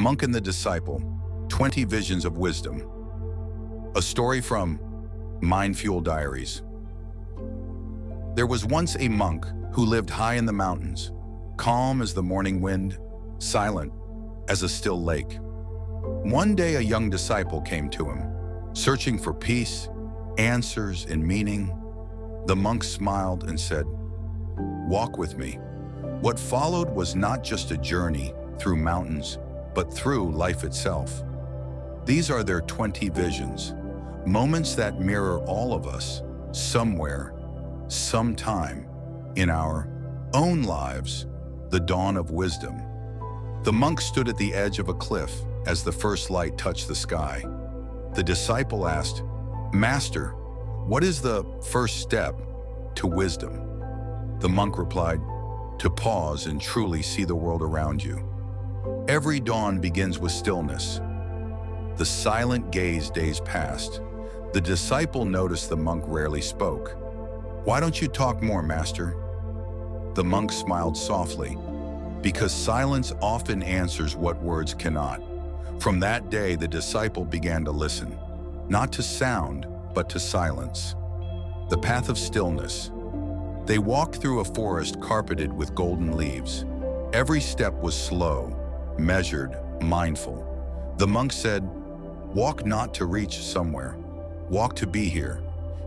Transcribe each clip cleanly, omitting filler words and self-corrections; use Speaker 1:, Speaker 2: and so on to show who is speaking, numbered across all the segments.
Speaker 1: Monk and the Disciple, 20 Visions of Wisdom. A story from MindFuel Diaries. There was once a monk who lived high in the mountains, calm as the morning wind, silent as a still lake. One day a young disciple came to him, searching for peace, answers, and meaning. The monk smiled and said, "Walk with me." What followed was not just a journey through mountains, but through life itself. These are their 20 visions, moments that mirror all of us, somewhere, sometime, in our own lives, the dawn of wisdom. The monk stood at the edge of a cliff as the first light touched the sky. The disciple asked, "Master, what is the first step to wisdom?" The monk replied, "To pause and truly see the world around you. Every dawn begins with stillness." The silent gaze days passed. The disciple noticed the monk rarely spoke. "Why don't you talk more, master?" The monk smiled softly, because silence often answers what words cannot. From that day, the disciple began to listen, not to sound, but to silence. The path of stillness. They walked through a forest carpeted with golden leaves. Every step was slow, measured, mindful. The monk said, "Walk not to reach somewhere. Walk to be here.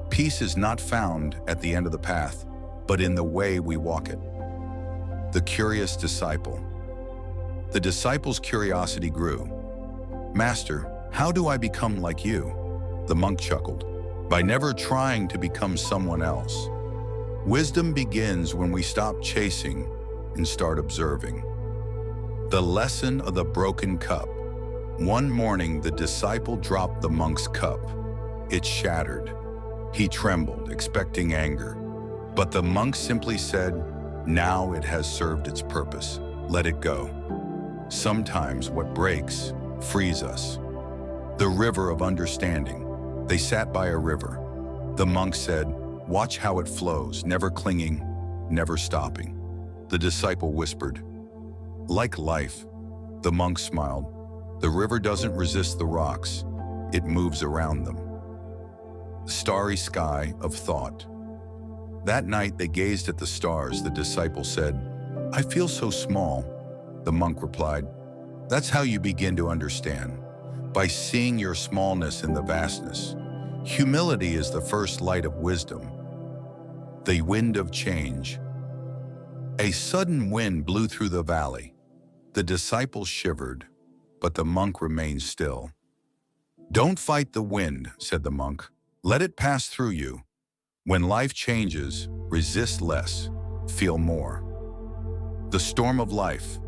Speaker 1: Peace is not found at the end of the path, but in the way we walk it." The curious disciple. The disciple's curiosity grew. "Master, how do I become like you?" The monk chuckled. "By never trying to become someone else." Wisdom begins when we stop chasing and start observing. The lesson of the broken cup. One morning, the disciple dropped the monk's cup. It shattered. He trembled, expecting anger. But the monk simply said, "Now it has served its purpose. Let it go." Sometimes what breaks frees us. The river of understanding. They sat by a river. The monk said, "Watch how it flows, never clinging, never stopping." The disciple whispered, "Like life." The monk smiled. "The river doesn't resist the rocks, it moves around them." The starry sky of thought. That night they gazed at the stars. The disciple said, "I feel so small." The monk replied, "That's how you begin to understand, by seeing your smallness in the vastness. Humility is the first light of wisdom." The wind of change. A sudden wind blew through the valley. The disciple shivered, but the monk remained still. "Don't fight the wind," said the monk. "Let it pass through you. When life changes, resist less, feel more." The storm of life.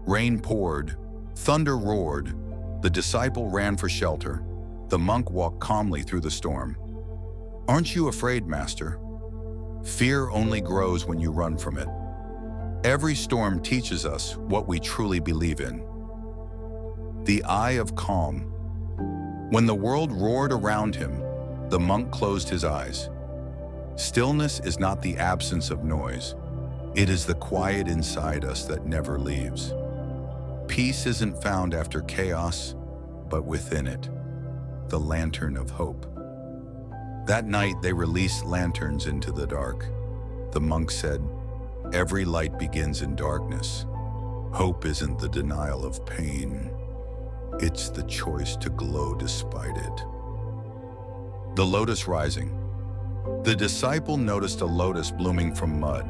Speaker 1: Rain poured, thunder roared. The disciple ran for shelter. The monk walked calmly through the storm. "Aren't you afraid, master?" Fear only grows when you run from it. Every storm teaches us what we truly believe in. The eye of calm. When the world roared around him, the monk closed his eyes. Stillness is not the absence of noise. It is the quiet inside us that never leaves. Peace isn't found after chaos, but within it. The lantern of hope. That night they released lanterns into the dark. The monk said, "Every light begins in darkness. Hope isn't the denial of pain. It's the choice to glow despite it." The lotus rising. The disciple noticed a lotus blooming from mud.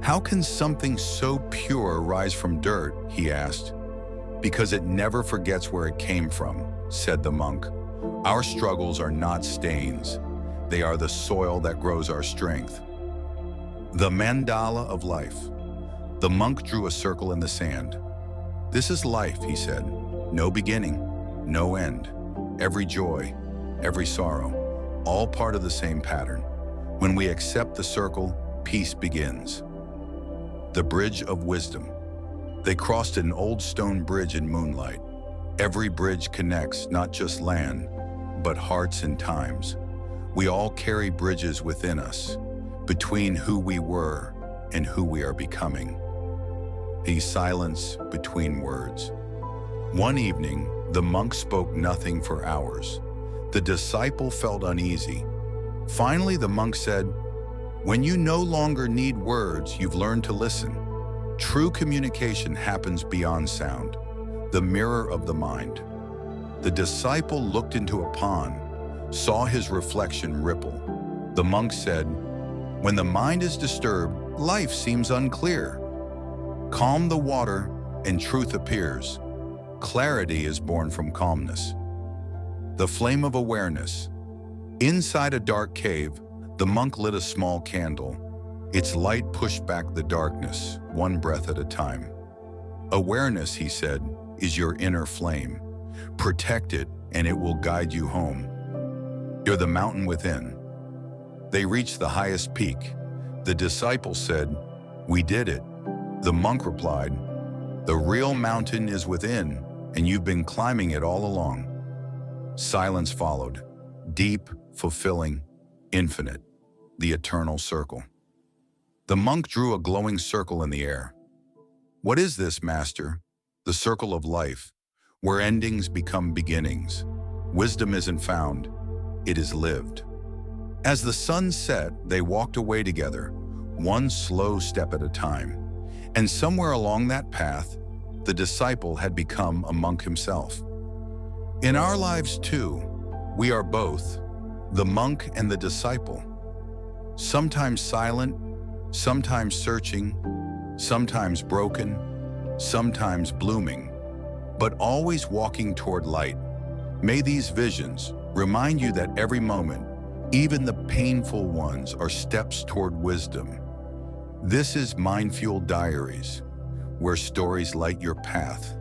Speaker 1: "How can something so pure rise from dirt?" he asked. "Because it never forgets where it came from," said the monk. "Our struggles are not stains. They are the soil that grows our strength." The mandala of life. The monk drew a circle in the sand. "This is life," he said. "No beginning, no end. Every joy, every sorrow, all part of the same pattern. When we accept the circle, peace begins." The bridge of wisdom. They crossed an old stone bridge in moonlight. Every bridge connects not just land, but hearts and times. We all carry bridges within us, between who we were and who we are becoming. A silence between words. One evening, the monk spoke nothing for hours. The disciple felt uneasy. Finally, the monk said, "When you no longer need words, you've learned to listen. True communication happens beyond sound, the mirror of the mind." The disciple looked into a pond, saw his reflection ripple. The monk said, "When the mind is disturbed, life seems unclear. Calm the water and truth appears. Clarity is born from calmness." The flame of awareness. Inside a dark cave, the monk lit a small candle. Its light pushed back the darkness, one breath at a time. "Awareness," he said, "is your inner flame. Protect it and it will guide you home. You're the mountain within." They reached the highest peak. The disciple said, "We did it." The monk replied, "The real mountain is within, and you've been climbing it all along." Silence followed, deep, fulfilling, infinite, the eternal circle. The monk drew a glowing circle in the air. "What is this, master?" "The circle of life, where endings become beginnings. Wisdom isn't found, it is lived." As the sun set, they walked away together, one slow step at a time. And somewhere along that path, the disciple had become a monk himself. In our lives too, we are both, the monk and the disciple. Sometimes silent, sometimes searching, sometimes broken, sometimes blooming, but always walking toward light. May these visions remind you that every moment, even the painful ones, are steps toward wisdom. This is MindFuel Diaries, where stories light your path.